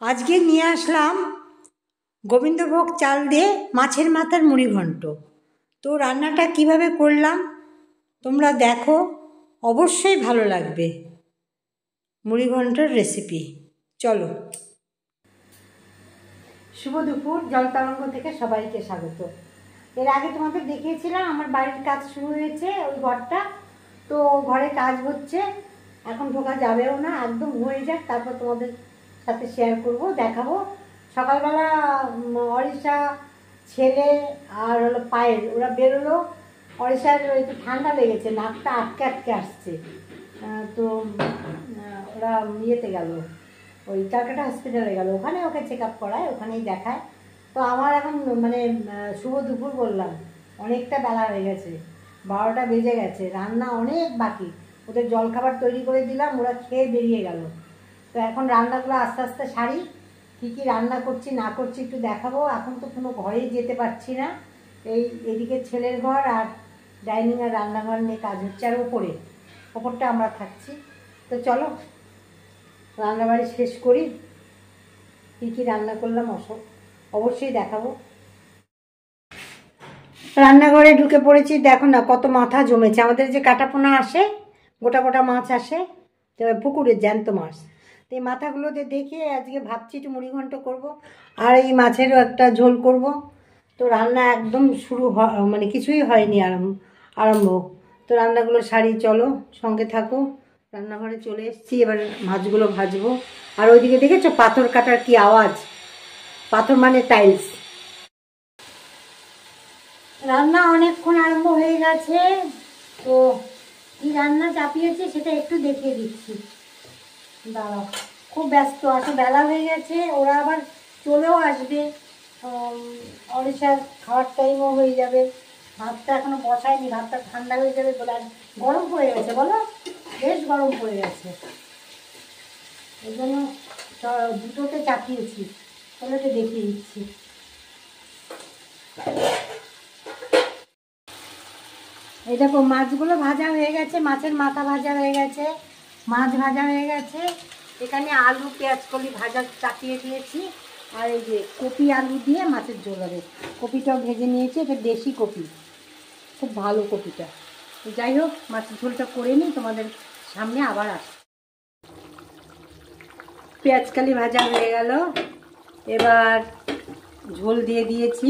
আজকে নিয়ে আসলাম গোবিন্দভোগ চাল দিয়ে মাছের মাথার মুড়ি ঘন্ট। তো রান্নাটা কিভাবে করলাম তোমরা দেখো, অবশ্যই ভালো লাগবে মুড়ি ঘন্টর রেসিপি। চলো। শুভ দুপুর, জলতরঙ্গ থেকে সবাইকে স্বাগত। এর আগে তোমাদের দেখিয়েছিলাম আমার বাড়ির কাজ শুরু হয়েছে, ওই ঘরটা। তো ঘরে কাজ হচ্ছে, এখন ঢোকা যাবেও না, একদম হয়ে যাক তারপর তোমাদের সাথে শেয়ার করব, দেখাবো। সকালবেলা অরিষা, ছেলে আর হলো পায়েল ওরা বেরোলো। অরিষার একটু ঠান্ডা লেগেছে, নাকটা আটকে আটকে আসছে। তো ওরা ইয়েতে গেল, ওই ক্যালকাটা হসপিটালে গেল, ওখানে ওকে চেক আপ করায়, ওখানেই দেখায়। তো আমার এখন মানে শুভ দুপুর বললাম, অনেকটা বেলা হয়ে গেছে, 12টা বেজে গেছে, রান্না অনেক বাকি। ওদের জলখাবার তৈরি করে দিলাম, ওরা খেয়ে বেরিয়ে গেল। তো এখন রান্নাগুলো আস্তে আস্তে সারি। কী কী রান্না করছি না করছি একটু দেখাবো। এখন তো কোনো ঘরেই যেতে পারছি না, এদিকে ছেলের ঘর আর ডাইনিং আর রান্নাঘর নিয়ে কাজ হচ্ছে, আর ওপরটা আমরা থাকছি। তো চলো রান্নাবাড়ি শেষ করি, কী কী রান্না করলাম অবশ্যই দেখাবো। রান্নাঘরে ঢুকে পড়েছি, দেখো না কত মাথা জমেছে। আমাদের যে কাটাপোনা আসে, গোটা গোটা মাছ আসে পুকুরের, জ্যান্ত মাছ। তো এই মাথাগুলোতে দেখে আজকে ভাবছি একটু মুড়ি ঘন্ট করবো, আর এই মাছেরও একটা ঝোল করব। তো রান্না একদম শুরু মানে কিছুই হয়নি আরম্ভ। তো রান্নাগুলো সারি, চলো সঙ্গে থাকো। রান্নাঘরে চলে এসেছি, এবার মাছগুলো ভাজবো। আর ওইদিকে দেখেছো পাথর কাটার কি আওয়াজ, পাথর মানে টাইলস। রান্না অনেকক্ষণ আরম্ভ হয়ে গেছে। তো কি রান্না চাপিয়েছি সেটা একটু দেখিয়ে দিচ্ছি, দাঁড়াও। খুব ব্যস্ত আছে, বেলা হয়ে গেছে, ওরা আবার চলেও আসবে, অরিষার খাওয়ার টাইমও হয়ে যাবে। ভাতটা এখনো বসায়নি, ভাতটা ঠান্ডা হয়ে যাবে বলে। আর গরম পড়ে গেছে, বলো বেশ গরম পড়ে গেছে, এই জন্য দুটোতে চাপিয়েছি। তাহলে এটা দেখিয়ে দিচ্ছি। এই দেখো মাছগুলো ভাজা হয়ে গেছে, মাছের মাথা ভাজা হয়ে গেছে, মাছ ভাজা হয়ে গেছে। এখানে আলু পেঁয়াজ কলি ভাজা চাপিয়ে দিয়েছি, আর এই যে কপি আলু দিয়ে মাছের ঝোল হবে। কপিটাও ভেজে নিয়েছি, এটা দেশি কপি, খুব ভালো কপিটা। যাই হোক, মাছের ঝোলটা করে নিই, তোমাদের সামনে আবার আসি। পেঁয়াজ কালি ভাজা হয়ে গেল, এবার ঝোল দিয়ে দিয়েছি,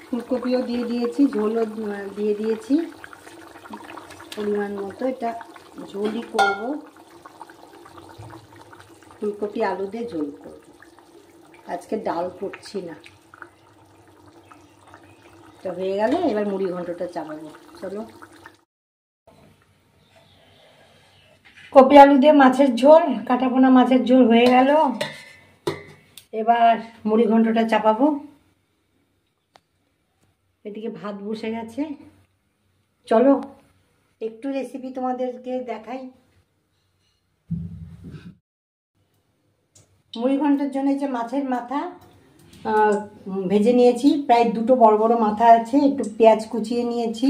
ফুলকপিও দিয়ে দিয়েছি, ঝোলও দিয়ে দিয়েছি পরিমাণ মতো। এটা ঝোলই করব, ফুলকপি আলু দিয়ে ঝোল করব, আজকে ডাল করছি না। এটা হয়ে গেলে এবার মুড়ি ঘন্টটা চাপাবো, চলো। কপি আলু দিয়ে মাছের ঝোল, কাটাপোনা মাছের ঝোল হয়ে গেল, এবার মুড়ি ঘন্টটা চাপাবো। এদিকে ভাত বসে গেছে, চলো একটু রেসিপি তোমাদেরকে দেখাই। মুড়ি ঘন্টার জন্য যে মাছের মাথা ভেজে নিয়েছি, প্রায় দুটো বড় বড় মাথা আছে, একটু পেঁয়াজ কুচিয়ে নিয়েছি,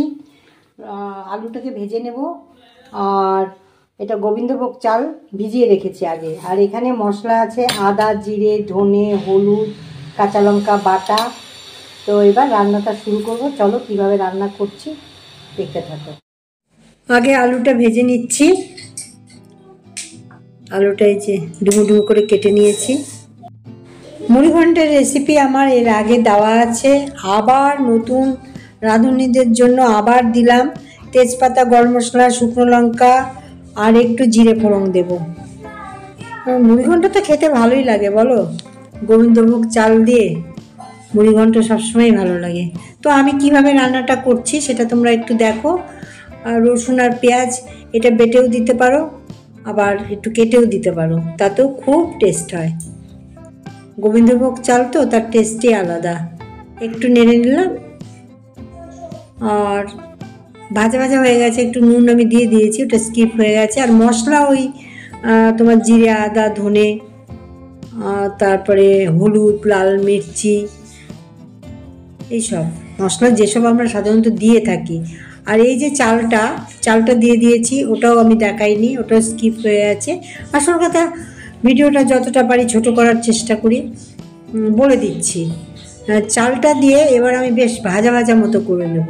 আলুটাকে ভেজে নেব। আর এটা গোবিন্দভোগ চাল ভিজিয়ে রেখেছি আগে। আর এখানে মশলা আছে আদা, জিরে, ধনে, হলুদ, কাঁচা লঙ্কা বাটা। তো এবার রান্নাটা শুরু করব, চলো কিভাবে রান্না করছি দেখতে থাকো। আগে আলুটা ভেজে নিচ্ছি, আলুটা এই যে ডুমো ডুমো করে কেটে নিয়েছি। মুড়ি ঘন্টের রেসিপি আমার এর আগে দেওয়া আছে, আবার নতুন রাঁধুনিদের জন্য আবার দিলাম। তেজপাতা, গরম মশলা, শুকনো লঙ্কা আর একটু জিরে ফোড়ন দেব। মুড়ি ঘন্ট তো খেতে ভালোই লাগে, বলো, গোবিন্দভোগ চাল দিয়ে মুড়ি ঘন্ট সবসময় ভালো লাগে। তো আমি কিভাবে রান্নাটা করছি সেটা তোমরা একটু দেখো। আর রসুন আর পেঁয়াজ এটা বেটেও দিতে পারো, আবার একটু কেটেও দিতে পারো, তাতেও খুব টেস্ট হয়। গোবিন্দভোগ চাল তো তার টেস্টই আলাদা। একটু নেড়ে নিলাম, আর ভাজা ভাজা হয়ে গেছে, একটু নুন আমি দিয়ে দিয়েছি, ওটা স্কিপ হয়ে গেছে। আর মশলা ওই তোমার জিরে, আদা, ধনে, তারপরে হলুদ, লাল মির্চি, এইসব মশলা যেসব আমরা সাধারণত দিয়ে থাকি। আর এই যে চালটা দিয়ে দিয়েছি, ওটাও আমি দেখাইনি, ওটাও স্কিপ হয়ে গেছে। আসল কথা ভিডিওটা যতটা পারি ছোট করার চেষ্টা করি। বলে দিচ্ছি, চালটা দিয়ে এবার আমি বেশ ভাজা ভাজা মতো করে নেব।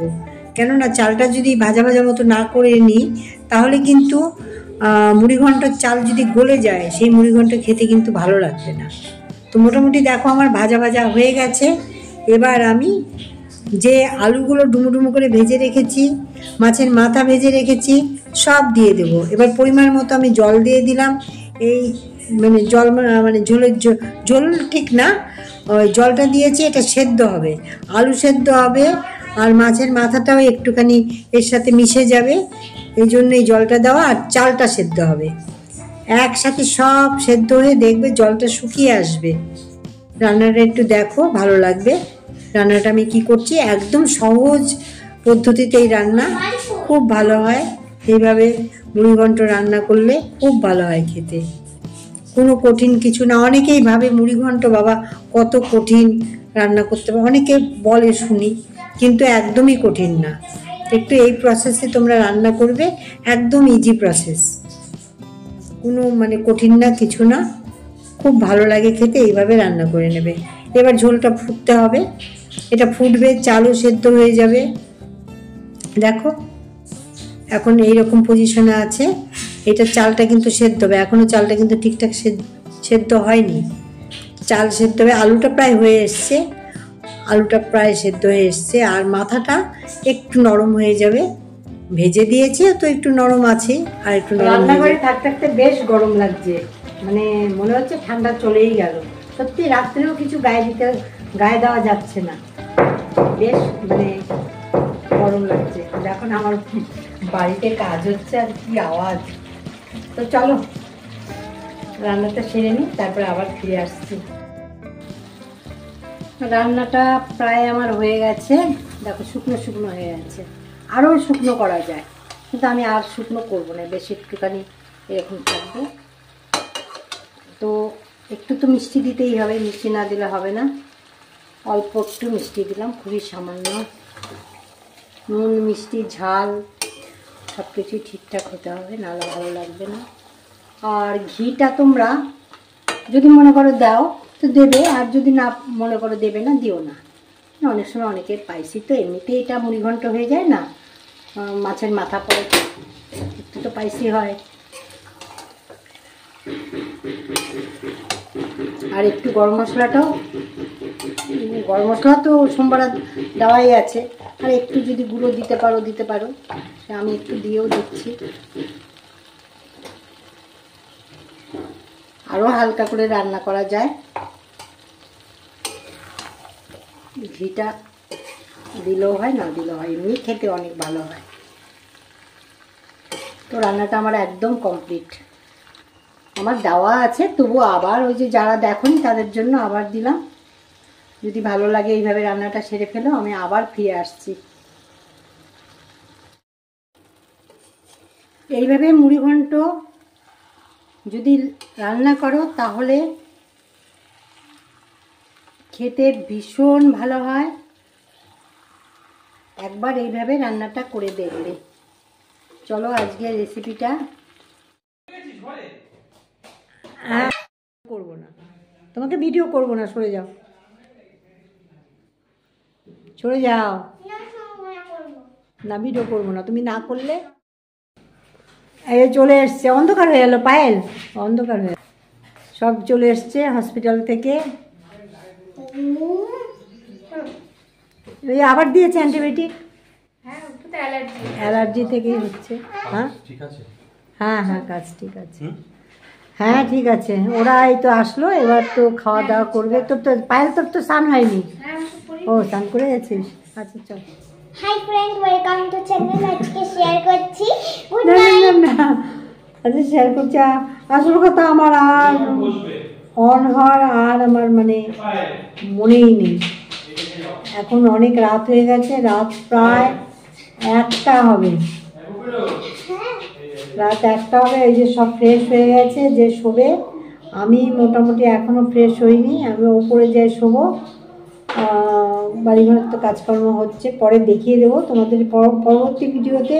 কেননা চালটা যদি ভাজা ভাজা মতো না করে নিই তাহলে কিন্তু মুড়িঘণ্টার চাল যদি গলে যায় সেই মুড়িঘণ্টা খেতে কিন্তু ভালো লাগবে না। তো মোটামুটি দেখো আমার ভাজা ভাজা হয়ে গেছে। এবার আমি যে আলুগুলো ডুমো ডুমো করে ভেজে রেখেছি, মাছের মাথা ভেজে রেখেছি, সব দিয়ে দেব। এবার পরিমাণ মতো আমি জল দিয়ে দিলাম। এই মানে জল মানে ঝোল ঠিক না, ওই জলটা দিয়েছি, এটা সেদ্ধ হবে, আলু সেদ্ধ হবে আর মাছের মাথাটাও একটুখানি এর সাথে মিশে যাবে, এই জন্য এই জলটা দেওয়া। আর চালটা সেদ্ধ হবে একসাথে, সব সেদ্ধ হয়ে দেখবে জলটা শুকিয়ে আসবে। রান্নাটা একটু দেখো, ভালো লাগবে। রান্নাটা আমি কি করছি, একদম সহজ পদ্ধতিতে এই রান্না খুব ভালো হয়। এইভাবে মুড়িঘণ্ট রান্না করলে খুব ভালো হয় খেতে, কোনো কঠিন কিছু না। অনেকেই ভাবে মুড়িঘণ্ট বাবা কত কঠিন রান্না করতে হবে, অনেকে বলে শুনি, কিন্তু একদমই কঠিন না। একটু এই প্রসেসে তোমরা রান্না করবে, একদম ইজি প্রসেস, কোনো মানে কঠিন না, কিছু না, খুব ভালো লাগে খেতে। এইভাবে রান্না করে নেবে। এবার ঝোলটা ফুটতে হবে, এটা ফুটবে, চালও সেদ্ধ হয়ে যাবে। দেখো এখন এইরকম পজিশনে আছে, এটা চালটা কিন্তু সেদ্ধ হবে, এখনও চালটা কিন্তু ঠিকঠাক সেদ্ধ হয়নি, চাল সেদ্ধ হবে। আলুটা প্রায় হয়ে এসছে, আলুটা প্রায় সেদ্ধ হয়ে এসছে, আর মাথাটা একটু নরম হয়ে যাবে, ভেজে দিয়েছে তো একটু নরম আছে, আর একটু নরম। রান্নাঘরে থাকতে থাকতে বেশ গরম লাগছে, মানে মনে হচ্ছে ঠান্ডা চলেই গেল। সত্যি রাত্রেও কিছু গায়ে দেওয়া যাচ্ছে না, বেশ মানে গরম লাগছে। এখন আমার বাড়িতে কাজ হচ্ছে আর কি আওয়াজ। তো চলো রান্নাটা সেরে নিই, তারপরে আবার ফিরে আসছি। রান্নাটা প্রায় আমার হয়ে গেছে, দেখো শুকনো শুকনো হয়ে গেছে, আরও শুকনো করা যায়, কিন্তু আমি আর শুকনো করবো না, বেশি একটুখানি এরকম থাকবে। তো একটু তো মিষ্টি দিতেই হবে, মিষ্টি না দিলে হবে না। অল্প একটু মিষ্টি দিলাম, খুবই সামান্য। নুন মিষ্টি ঝাল সব কিছুই ঠিকঠাক হতে হবে, নাহলে ভালো লাগবে না। আর ঘিটা তোমরা যদি মনে করো দাও তো দেবে, আর যদি না মনে করো দেবে না, দিও না। অনেক সময় অনেকের পাইসি তো এমনিতেই এটা মুড়িঘণ্ট হয়ে যায় না, মাছের মাথা পরে একটু তো পাইসি হয়। আর একটু গরম মশলা তো সোমবার দেওয়াই আছে, আর একটু যদি গুঁড়ো দিতে পারো, আমি একটু দিয়েও দিচ্ছি। আরও হালকা করে রান্না করা যায়, ঘিটা দিলেও হয় না দিলেও হয়, এমনি খেতে অনেক ভালো হয়। তো রান্নাটা আমার একদম কমপ্লিট, আমার দেওয়া আছে, তবু আবার ওই যে যারা দেখোনি তাদের জন্য আবার দিলাম। যদি ভালো লাগে এইভাবে রান্নাটা সেরে ফেলো, আমি আবার ফিরে আসছি। এইভাবে মুড়িঘণ্ট যদি রান্না করো তাহলে খেতে ভীষণ ভালো হয়। একবার এইভাবে রান্নাটা করে দেখবে। চলো আজকের রেসিপিটা করবো না, তোমাকে ভিডিও করবো না, সরে যাও। না ভিডিও করবো না, তুমি না করলে। এই চলে এসছে, অন্ধকার হয়ে গেল পায়েল, অন্ধকার হয়ে সব চলে এসছে হসপিটাল থেকে। এই আবার দিয়েছে অ্যান্টিবায়োটিক, অ্যালার্জি থেকেই হচ্ছে। হ্যাঁ হ্যাঁ কাজ ঠিক আছে, হ্যাঁ ঠিক আছে। ওরা এই তো আসলো, এবার তো খাওয়া দাওয়া করবে। তোর তো পায়েল, তোর তো স্নান হয়নি? ও স্নান করে গেছিস, আচ্ছা চল। Hi friend, welcome to channel. আজকে শেয়ার করছি গুড নাইট। আচ্ছা শেয়ার করছি। আসল কথা আমার আর অন হওয়ার আর আমার মানে মনেই নেই। এখন অনেক রাত হয়ে গেছে, রাত প্রায় 1টা হবে, রাত 1টা হবে। এই যে সব ফ্রেশ হয়ে গেছে, যে শোবে। আমি মোটামুটি এখনও ফ্রেশ হইনি, আমি ওপরে যাই শোবো। বাড়িঘরের তো কাজকর্ম হচ্ছে, পরে দেখিয়ে দেবো তোমাদের। পরবর্তী ভিডিওতে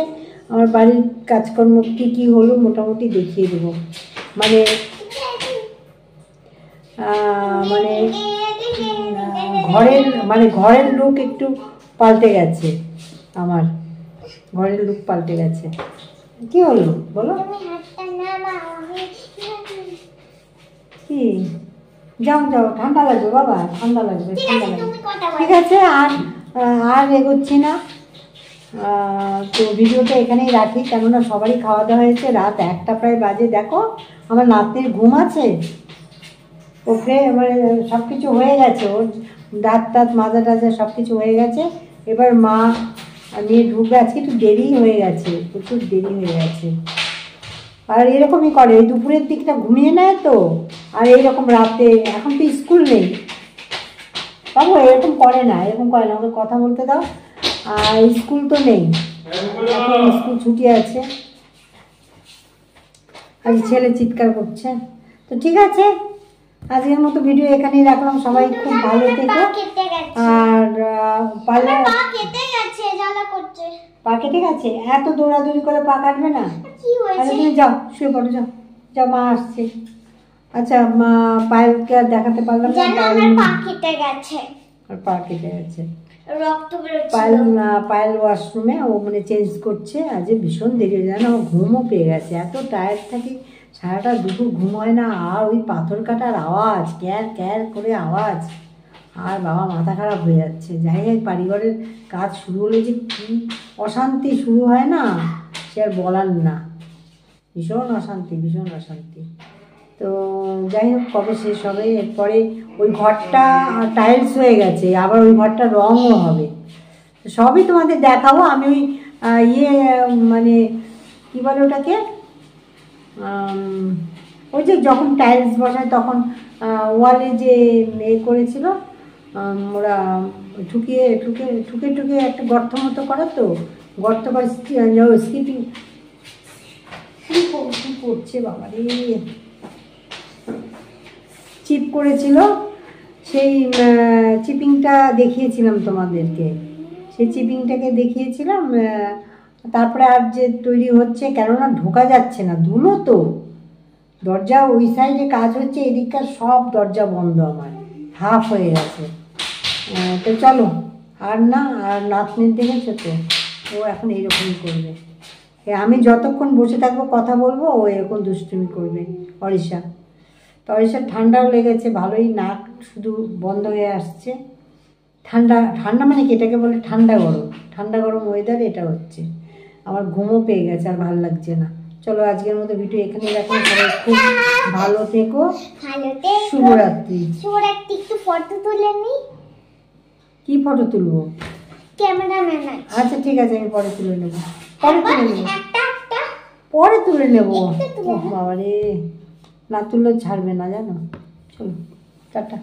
আমার বাড়ির কাজকর্ম কী কী হলো মোটামুটি দেখিয়ে দেবো। মানে মানে ঘরের লুক একটু পাল্টে গেছে। আমার ঘরের লুক পাল্টে গেছে। কি হলো বলো? কি? যাও যাও, ঠান্ডা লাগবে বাবা, ঠান্ডা লাগবে, ঠান্ডা লাগবে। ঠিক আছে, আর এগোচ্ছি না। তো ভিডিওটা এখানেই রাখি, কেননা সবারই খাওয়া দাওয়া হয়েছে, রাত 1টা প্রায় বাজে। দেখো আমার নাতনির ঘুম আছে, ওকে মানে সব কিছু হয়ে গেছে, ওর দাঁত টাত মাজা টাজা সব কিছু হয়ে গেছে। এবার মা নিয়ে ঢুকবে, আজকে একটু দেরি হয়ে গেছে, প্রচুর দেরি হয়ে গেছে। আর এরকমই করে, এই দুপুরের দিকটা ঘুমিয়ে নেয় তো, আর এইরকম রাতে, এখন তো স্কুল নেই বাবু, এরকম করে না, এরকম করে না, ওকে কথা বলতে দাও। আর স্কুল তো নেই, এখন স্কুল ছুটি আছে। আজ ছেলে চিৎকার করছে। তো ঠিক আছে, আজকের মতো ভিডিও এখানেই রাখলাম। সবাই খুব ভালো থেকো। আর পারলে পা কেটে গেছে, এত দৌড়াদৌড়ি করে পা কাটবে না। আচ্ছা তুমি যাও, শুয়ে পড়ো, যাও যাও, মা আসছে। আচ্ছা, মা পায়েলকে আর দেখাতে পারলাম না, পা কেটে গেছে, আর পা কেটে গেছে। রক্ত পায়েল ওয়াশরুমে ও মানে চেঞ্জ করছে। আজ ভীষণ দেরি হয়ে যায় না, ঘুমও পেয়ে গেছে, এত টায়ার্ড থাকি, সারাটা দুপুর ঘুম হয় না। আর ওই পাথর কাটার আওয়াজ, ক্যার ক্যার করে আওয়াজ, আর বাবা মাথা খারাপ হয়ে যাচ্ছে। যাই হোক, বাড়িঘরের কাজ শুরু হলে যে কী অশান্তি শুরু হয় না, সে আর বলার না। ভীষণ অশান্তি, ভীষণ অশান্তি। তো যাই হোক, কবে শেষ হবে? এরপরে ওই ঘরটা টাইলস হয়ে গেছে, আবার ওই ঘরটা রঙও হবে। সবই তোমাদের দেখাবো আমি। ওই মানে কী বলে ওটাকে, ওই যে যখন টাইলস বসায় তখন ওয়ালে যে করেছিল ওরা, ঠুকে ঠুকে ঠুকে ঠুকে একটা গর্ত মতো করে, তো গর্ত করে স্কিপিং কী করছে বাবা রে, চিপ করেছিল। সেই চিপিংটা দেখিয়েছিলাম তোমাদেরকে, সেই চিপিংটাকে দেখিয়েছিলাম। তারপরে আর যে তৈরি হচ্ছে, কেননা ঢোকা যাচ্ছে না, ধুলো তো। দরজা ওই সাইডে কাজ হচ্ছে, এদিককার সব দরজা বন্ধ, আমার হাফ হয়ে গেছে। তো চলো, আর না, আর নাতনির দেখেছো তো, ও এখন এইরকমই করবে। আমি যতক্ষণ বসে থাকবো কথা বলবো, ও এরকম দুষ্টুমি করবে। অরিষা তো, অরিষার ঠান্ডাও লেগেছে ভালোই, নাক শুধু বন্ধ হয়ে আসছে। ঠান্ডা ঠান্ডা মানে কি, এটাকে বলে ঠান্ডা গরম ওয়েদার এটা হচ্ছে। আমার ঘুমও পেয়ে গেছে, আর ভালো লাগছে না। চলো, আজকের মতো ভিডিও এখানে রাখলাম। সবাই খুব ভালো থেকো, শুভরাত্রি। একটু ফটো তুলে নি। কি ফটো তুলবো? ক্যামেরাম্যান আছে। আচ্ছা ঠিক আছে, আমি পরে তুলে নেবো, পরে তুলে নেবো। বাবা রে, না তুললে ছাড়বে না জানো। চলো, টাটা।